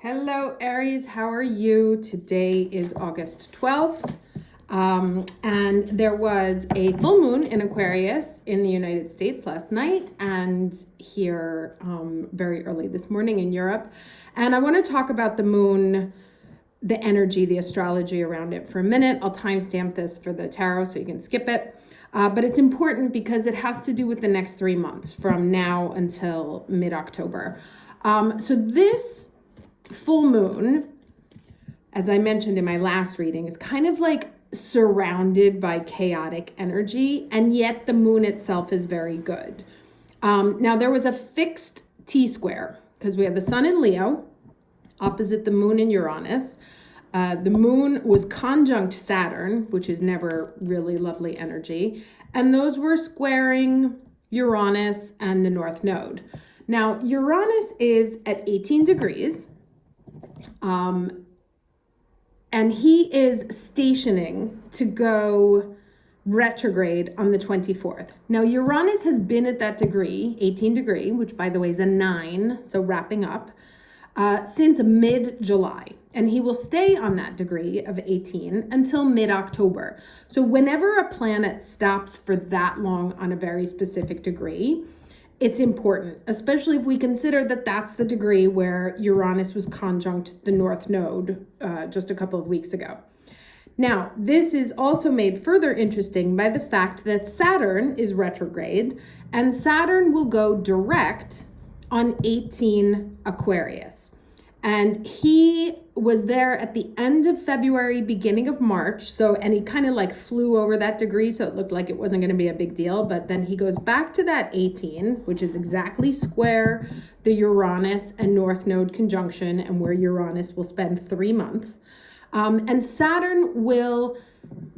Hello, Aries. How are you? Today is August 12th, and there was a full moon in Aquarius in the United States last night and here very early this morning in Europe. And I want to talk about the moon, the energy, the astrology around it for a minute. I'll timestamp this for the tarot so you can skip it. But it's important because it has to do with the next 3 months from now until mid-October. So this full moon, as I mentioned in my last reading, is kind of like surrounded by chaotic energy, and yet the moon itself is very good. Now there was a fixed T-square because we had the sun in Leo opposite the moon in Uranus. The moon was conjunct Saturn, which is never really lovely energy, and those were squaring Uranus and the North Node. Now Uranus is at 18 degrees, and he is stationing to go retrograde on the 24th. Now, Uranus has been at that degree, 18 degree, which by the way is a 9, so wrapping up, since mid-July. And he will stay on that degree of 18 until mid-October. So whenever a planet stops for that long on a very specific degree, it's important, especially if we consider that that's the degree where Uranus was conjunct the North Node just a couple of weeks ago. Now, this is also made further interesting by the fact that Saturn is retrograde, and Saturn will go direct on 18 Aquarius. And he was there at the end of February, beginning of March. And he kind of like flew over that degree, so it looked like it wasn't going to be a big deal. But then he goes back to that 18, which is exactly square the Uranus and North Node conjunction, and where Uranus will spend 3 months. And Saturn will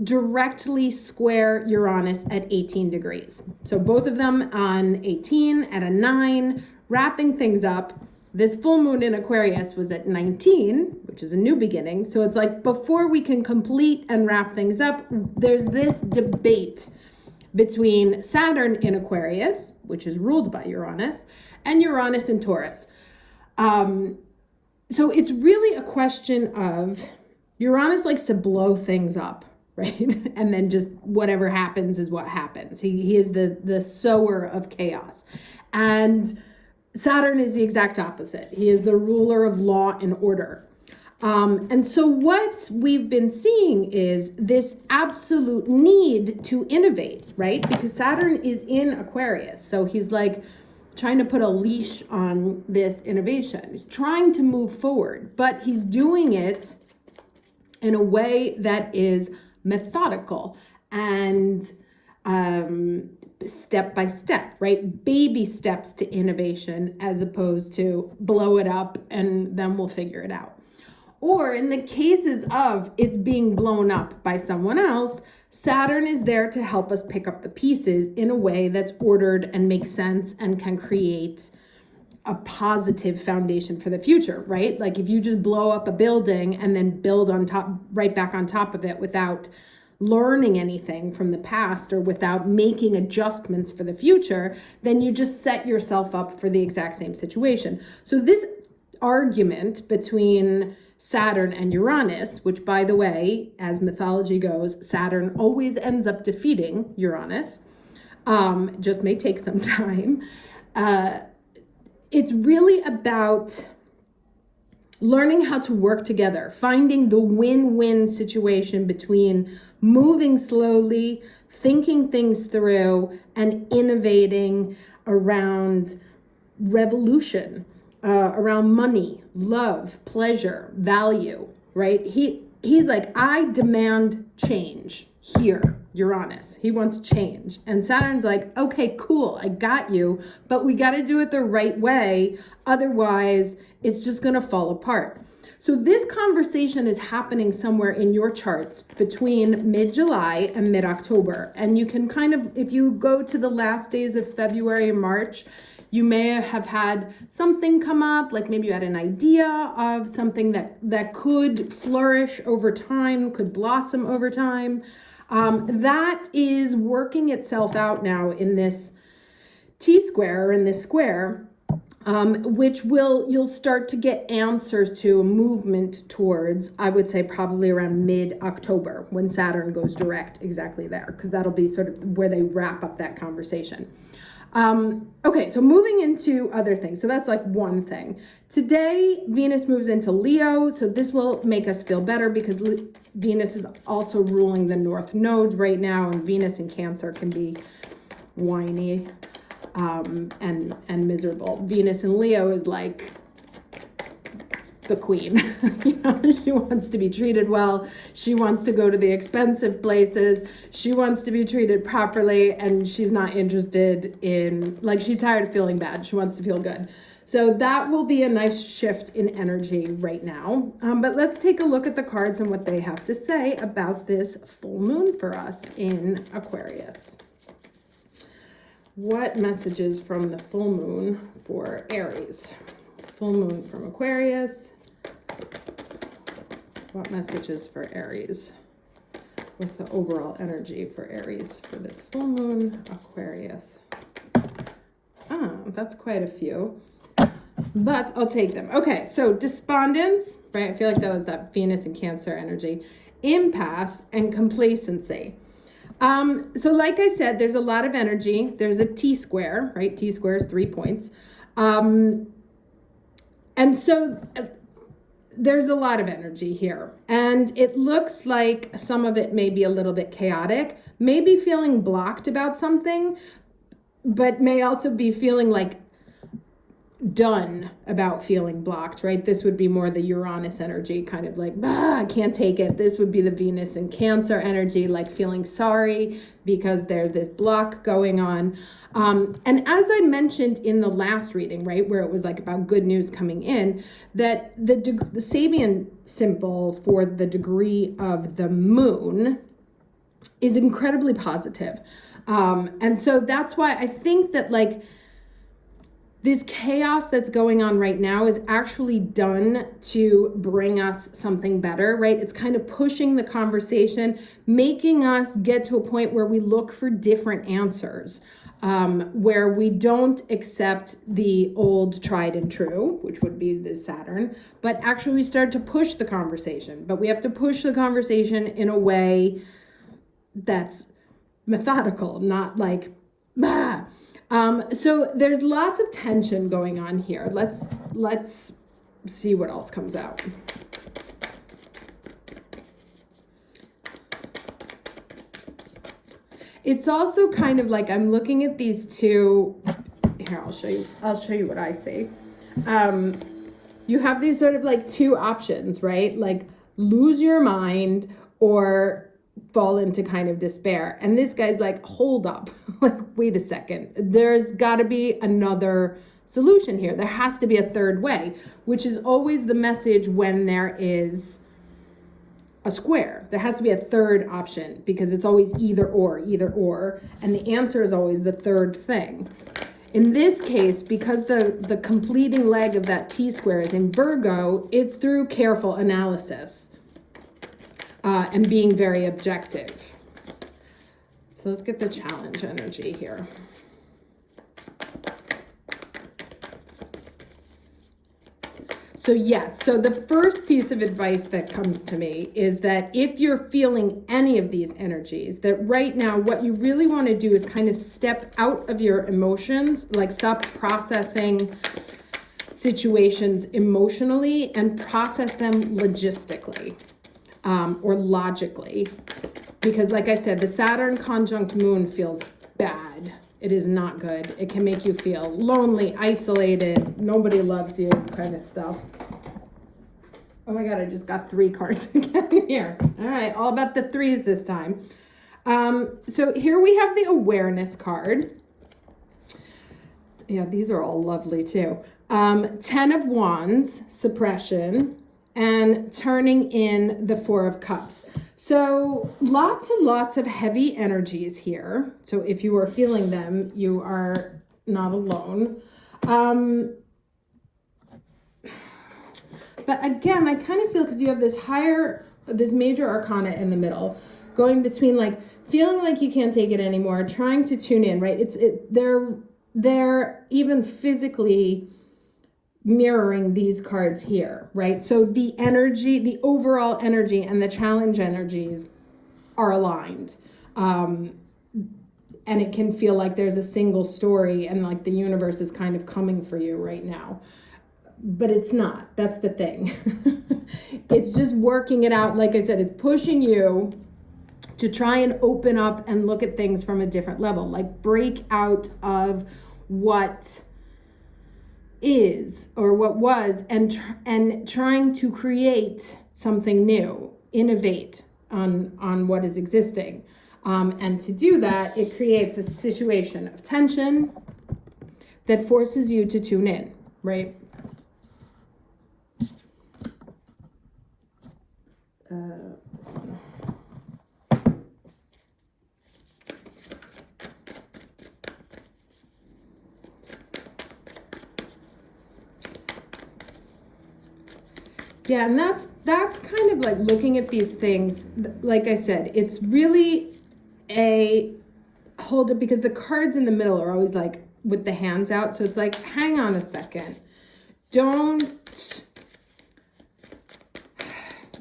directly square Uranus at 18 degrees. So both of them on 18 at a 9, wrapping things up. This full moon in Aquarius was at 19, which is a new beginning. So it's like before we can complete and wrap things up, there's this debate between Saturn in Aquarius, which is ruled by Uranus, and Uranus in Taurus. So it's really a question of Uranus likes to blow things up, right? And then just whatever happens is what happens. He is the sower of chaos. And Saturn is the exact opposite. He is the ruler of law and order. And so what we've been seeing is this absolute need to innovate, right? Because Saturn is in Aquarius. So he's like trying to put a leash on this innovation. He's trying to move forward, but he's doing it in a way that is methodical and step by step, right? Baby steps to innovation as opposed to blow it up and then we'll figure it out. Or in the cases of it's being blown up by someone else, Saturn is there to help us pick up the pieces in a way that's ordered and makes sense and can create a positive foundation for the future, right? Like if you just blow up a building and then build on top, right back on top of it without learning anything from the past or without making adjustments for the future, then you just set yourself up for the exact same situation. So this argument between Saturn and Uranus, which by the way, as mythology goes, Saturn always ends up defeating Uranus, just may take some time. It's really about learning how to work together, finding the win-win situation between moving slowly, thinking things through, and innovating around revolution, around money, love, pleasure, value, right? He's like, I demand change here, Uranus. He wants change. And Saturn's like, okay, cool, I got you, but we got to do it the right way. Otherwise, it's just going to fall apart. So this conversation is happening somewhere in your charts between mid-July and mid-October. And you can kind of, if you go to the last days of February and March, you may have had something come up, like maybe you had an idea of something that could flourish over time, could blossom over time. That is working itself out now in this T-square, or in this square, which you'll start to get answers to a movement towards, I would say probably around mid-October when Saturn goes direct exactly there, because that'll be sort of where they wrap up that conversation. Okay, so moving into other things. So that's like one thing. Today, Venus moves into Leo, so this will make us feel better because Venus is also ruling the North Node right now, and Venus in Cancer can be whiny and miserable. Venus in Leo is like the queen. She wants to be treated well. She wants to go to the expensive places. She wants to be treated properly, and she's not interested in, like, she's tired of feeling bad. She wants to feel good. So that will be a nice shift in energy right now. But let's take a look at the cards and what they have to say about this full moon for us in Aquarius. What messages from the full moon for Aries? Full moon from Aquarius. What messages for Aries? What's the overall energy for Aries for this full moon, Aquarius? That's quite a few, but I'll take them. Okay, so despondence, right? I feel like that was that Venus and Cancer energy. Impasse and complacency. So like I said, there's a lot of energy. There's a T-square, right? T-square is 3 points. And so there's a lot of energy here. And it looks like some of it may be a little bit chaotic, maybe feeling blocked about something, but may also be feeling like done about feeling blocked, right? This would be more the Uranus energy, kind of like, I can't take it. This would be the Venus and Cancer energy, like feeling sorry because there's this block going on. And as I mentioned in the last reading, right, where it was like about good news coming in, that the Sabian symbol for the degree of the moon is incredibly positive. And so that's why I think that, like, this chaos that's going on right now is actually done to bring us something better, right? It's kind of pushing the conversation, making us get to a point where we look for different answers, where we don't accept the old tried and true, which would be the Saturn, but actually we start to push the conversation. But we have to push the conversation in a way that's methodical, not like, bah. So there's lots of tension going on here. Let's see what else comes out. It's also kind of like, I'm looking at these two. Here, I'll show you what I see. You have these sort of like two options, right? Like lose your mind or fall into kind of despair. And this guy's like, hold up, like, wait a second. There's got to be another solution here. There has to be a third way, which is always the message when there is a square. There has to be a third option because it's always either or. And the answer is always the third thing. In this case, because the completing leg of that T-square is in Virgo, it's through careful analysis. And being very objective. So let's get the challenge energy here. So yes, so the first piece of advice that comes to me is that if you're feeling any of these energies, that right now what you really want to do is kind of step out of your emotions, like stop processing situations emotionally and process them logistically. Or logically, because like I said, the Saturn conjunct moon feels bad. It is not good. It can make you feel lonely, isolated, nobody loves you kind of stuff. Oh my God, I just got 3 cards again here. All right, all about the 3s this time. So here we have the awareness card. Yeah, these are all lovely too. 10 of Wands, suppression, and turning in the 4 of Cups. So lots and lots of heavy energies here. So if you are feeling them, you are not alone. But again, I kind of feel, because you have this major arcana in the middle, going between like feeling like you can't take it anymore, trying to tune in, right? They're even physically mirroring these cards here, right? So the energy, the overall energy and the challenge energies are aligned. And it can feel like there's a single story and like the universe is kind of coming for you right now. But it's not. That's the thing. It's just working it out. Like I said, it's pushing you to try and open up and look at things from a different level. Like break out of what is or what was and trying to create something new, innovate on what is existing. And to do that, it creates a situation of tension that forces you to tune in, right? This one. Yeah, and that's kind of like looking at these things. Like I said, it's really a hold up, because the cards in the middle are always like with the hands out. So it's like, hang on a second. Don't,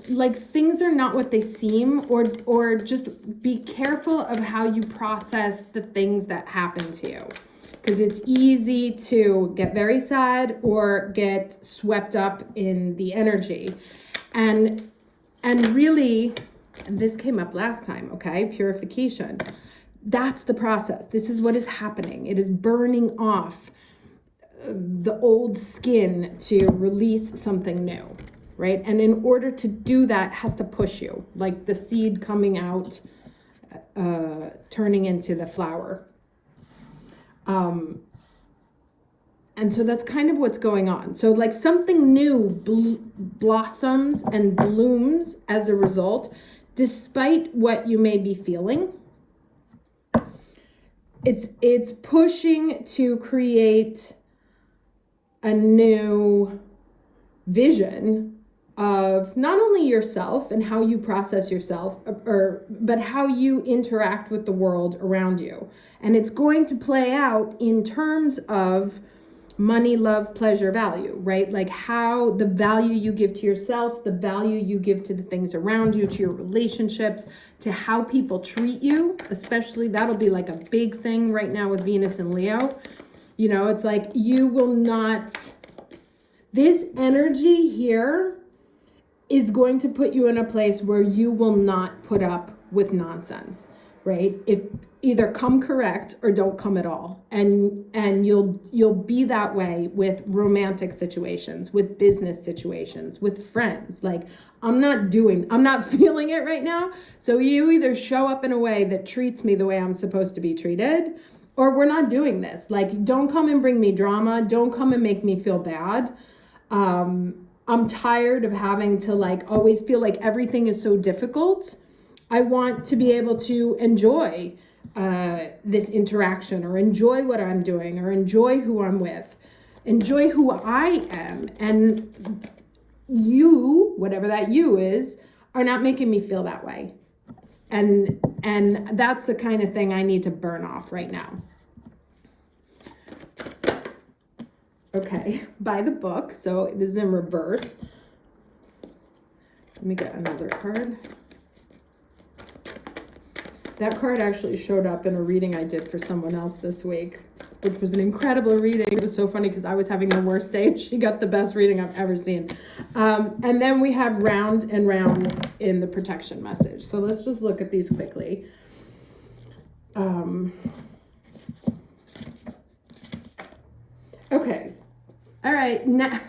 like, things are not what they seem, or just be careful of how you process the things that happen to you. Because it's easy to get very sad or get swept up in the energy. And really, and this came up last time, okay? Purification. That's the process. This is what is happening. It is burning off the old skin to release something new, right? And in order to do that, it has to push you, like the seed coming out, turning into the flower. And so that's kind of what's going on. So like something new blossoms and blooms as a result, despite what you may be feeling. It's pushing to create a new vision of not only yourself and how you process yourself, but how you interact with the world around you. And it's going to play out in terms of money, love, pleasure, value, right? Like how the value you give to yourself, the value you give to the things around you, to your relationships, to how people treat you, especially that'll be like a big thing right now with Venus and Leo. You know, it's like you will not, this energy here is going to put you in a place where you will not put up with nonsense, right? If either come correct or don't come at all. And you'll be that way with romantic situations, with business situations, with friends. Like, I'm not feeling it right now. So you either show up in a way that treats me the way I'm supposed to be treated, or we're not doing this. Like, don't come and bring me drama. Don't come and make me feel bad. I'm tired of having to like always feel like everything is so difficult. I want to be able to enjoy this interaction, or enjoy what I'm doing, or enjoy who I'm with, enjoy who I am. And you, whatever that you is, are not making me feel that way. And that's the kind of thing I need to burn off right now. Okay, by the book. So this is in reverse. Let me get another card. That card actually showed up in a reading I did for someone else this week, which was an incredible reading. It was so funny because I was having the worst day and she got the best reading I've ever seen. And then we have round and round in the protection message. So let's just look at these quickly. Okay. All right. Now,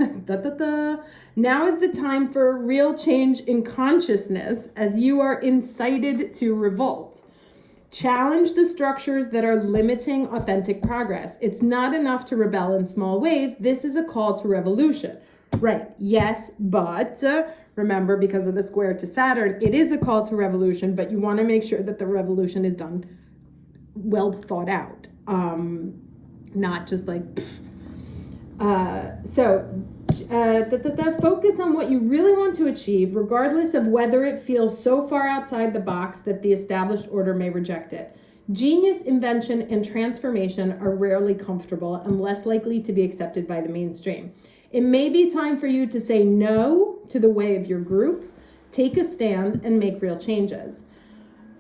now is the time for a real change in consciousness as you are incited to revolt. Challenge the structures that are limiting authentic progress. It's not enough to rebel in small ways. This is a call to revolution. Right. Yes, but remember, because of the square to Saturn, it is a call to revolution, but you want to make sure that the revolution is done well thought out. Not just like... focus on what you really want to achieve, regardless of whether it feels so far outside the box that the established order may reject it. Genius, invention, and transformation are rarely comfortable and less likely to be accepted by the mainstream. It may be time for you to say no to the way of your group, take a stand, and make real changes.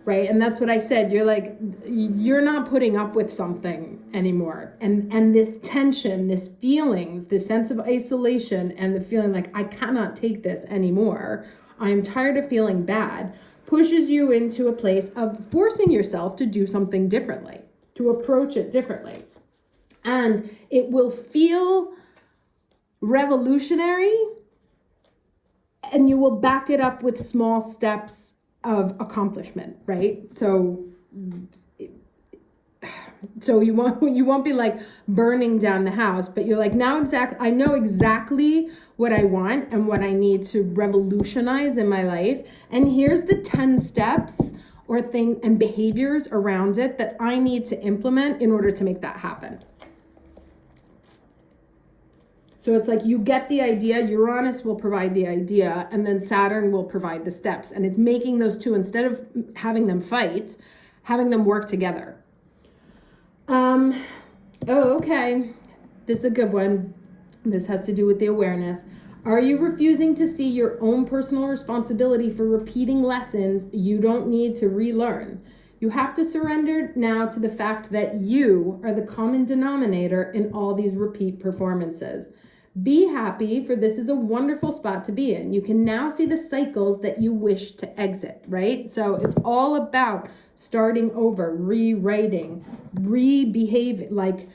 Right? And that's what I said. You're like, you're not putting up with something anymore. And this tension, this feelings, this sense of isolation, and the feeling like I cannot take this anymore. I'm tired of feeling bad, pushes you into a place of forcing yourself to do something differently, to approach it differently. And it will feel revolutionary, and you will back it up with small steps of accomplishment, right? So you won't be like burning down the house, but you're like, I know exactly what I want and what I need to revolutionize in my life. And here's the 10 steps or things and behaviors around it that I need to implement in order to make that happen. So it's like you get the idea, Uranus will provide the idea, and then Saturn will provide the steps. And it's making those two, instead of having them fight, having them work together. Okay. This is a good one. This has to do with the awareness. Are you refusing to see your own personal responsibility for repeating lessons you don't need to relearn? You have to surrender now to the fact that you are the common denominator in all these repeat performances. Be happy, for this is a wonderful spot to be in. You can now see the cycles that you wish to exit, right? So it's all about starting over, rewriting, rebehaving, like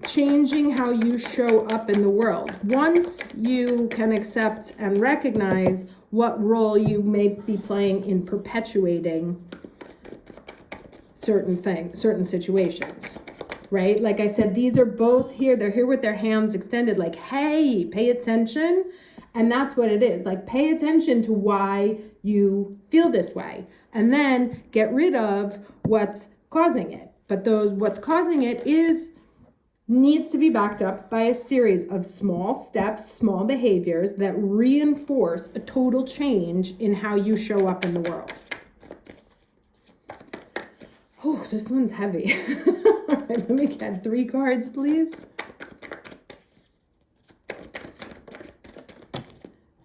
changing how you show up in the world. Once you can accept and recognize what role you may be playing in perpetuating certain situations. Right? Like I said, these are both here. They're here with their hands extended, like, hey, pay attention. And that's what it is. Like, pay attention to why you feel this way. And then get rid of what's causing it. But what's causing it needs to be backed up by a series of small steps, small behaviors that reinforce a total change in how you show up in the world. Oh, this one's heavy. All right, let me get 3 cards, please.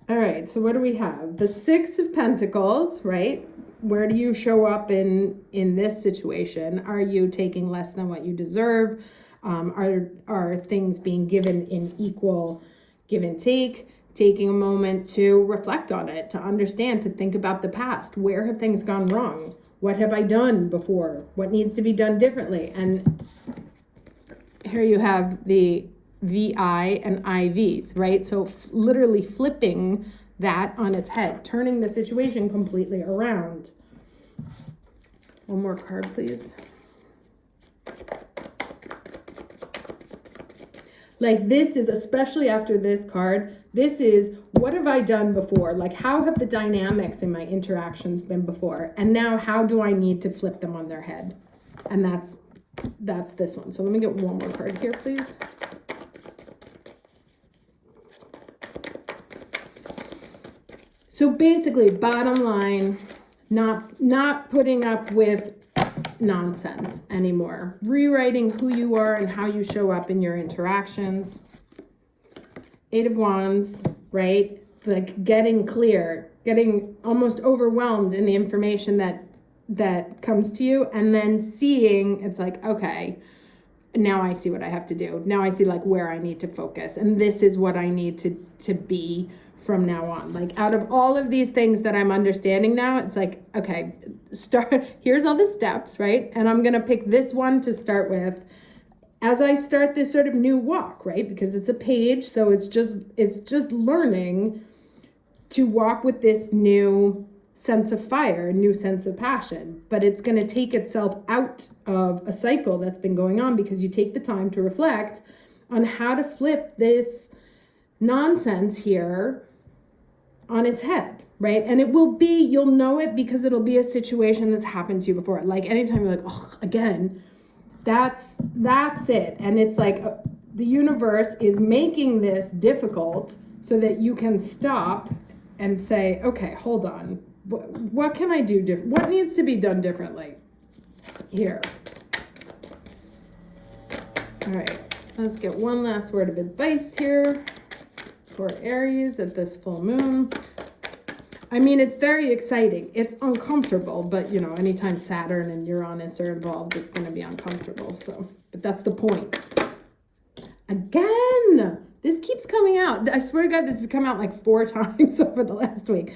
All right, so what do we have? The 6 of Pentacles, right? Where do you show up in this situation? Are you taking less than what you deserve? Are things being given in equal give and take? Taking a moment to reflect on it, to understand, to think about the past. Where have things gone wrong? What have I done before? What needs to be done differently? And here you have the VI and IVs, right? So literally flipping that on its head, turning the situation completely around. One more card, please. Like, this is, especially after this card, this is, what have I done before? Like, how have the dynamics in my interactions been before? And now how do I need to flip them on their head? And that's this one. So let me get one more card here, please. So basically, bottom line, not putting up with nonsense anymore. Rewriting who you are and how you show up in your interactions. 8 of Wands, right? Like getting clear, getting almost overwhelmed in the information that comes to you, and then seeing it's like, okay, now I see what I have to do. Now I see like where I need to focus, and this is what I need to be from now on. Like, out of all of these things that I'm understanding now, it's like, okay, here's all the steps, right? And I'm going to pick this one to start with as I start this sort of new walk, right? Because it's a page, so it's just learning to walk with this new sense of fire, a new sense of passion. But it's going to take itself out of a cycle that's been going on, because you take the time to reflect on how to flip this nonsense here on its head, right? And you'll know it because it'll be a situation that's happened to you before. Like, anytime you're like, oh, again, that's it. And it's like the universe is making this difficult so that you can stop and say, okay, hold on. What can I do different? What needs to be done differently here? All right, let's get one last word of advice here. for Aries at this full moon. I mean, it's very exciting. It's uncomfortable, but you know, anytime Saturn and Uranus are involved, it's going to be uncomfortable. So, but that's the point. Again, this keeps coming out. I swear to God, this has come out like 4 times over the last week.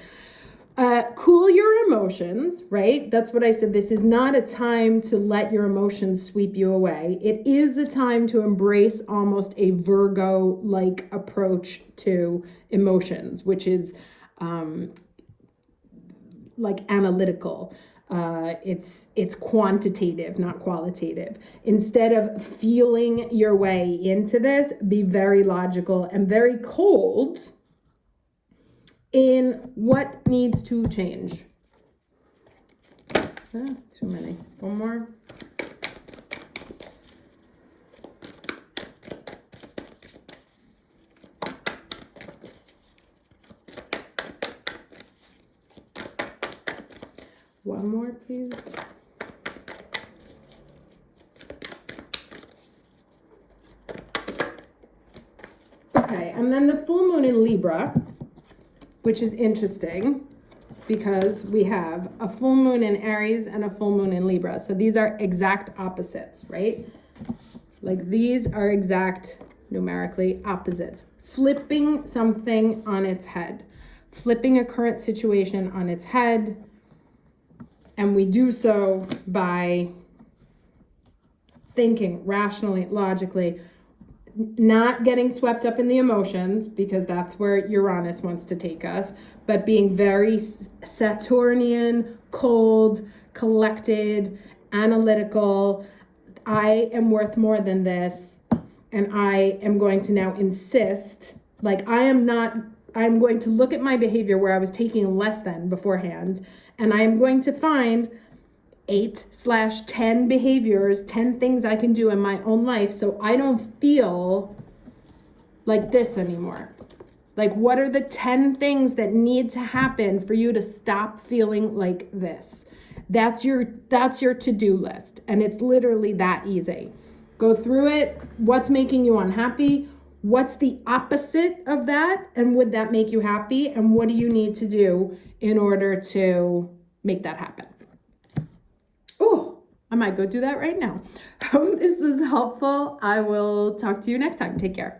Cool your emotions, right? That's what I said. This is not a time to let your emotions sweep you away. It is a time to embrace almost a Virgo-like approach to emotions, which is like analytical. It's quantitative, not qualitative. Instead of feeling your way into this, be very logical and very cold in what needs to change. Too many. One more. One more, please. Okay, and then the full moon in Libra, which is interesting because we have a full moon in Aries and a full moon in Libra. So these are exact opposites, right? Like these are exact numerically opposites. Flipping something on its head, flipping a current situation on its head. And we do so by thinking rationally, logically, not getting swept up in the emotions, because that's where Uranus wants to take us, but being very Saturnian, cold, collected, analytical. I am worth more than this, and I am going to now insist, like I'm going to look at my behavior where I was taking less than beforehand, and I am going to find 8/10 behaviors, 10 things I can do in my own life so I don't feel like this anymore. Like, what are the 10 things that need to happen for you to stop feeling like this? That's your to-do list, and it's literally that easy. Go through it. What's making you unhappy? What's the opposite of that? And would that make you happy? And what do you need to do in order to make that happen? Oh, I might go do that right now. Hope this was helpful. I will talk to you next time. Take care.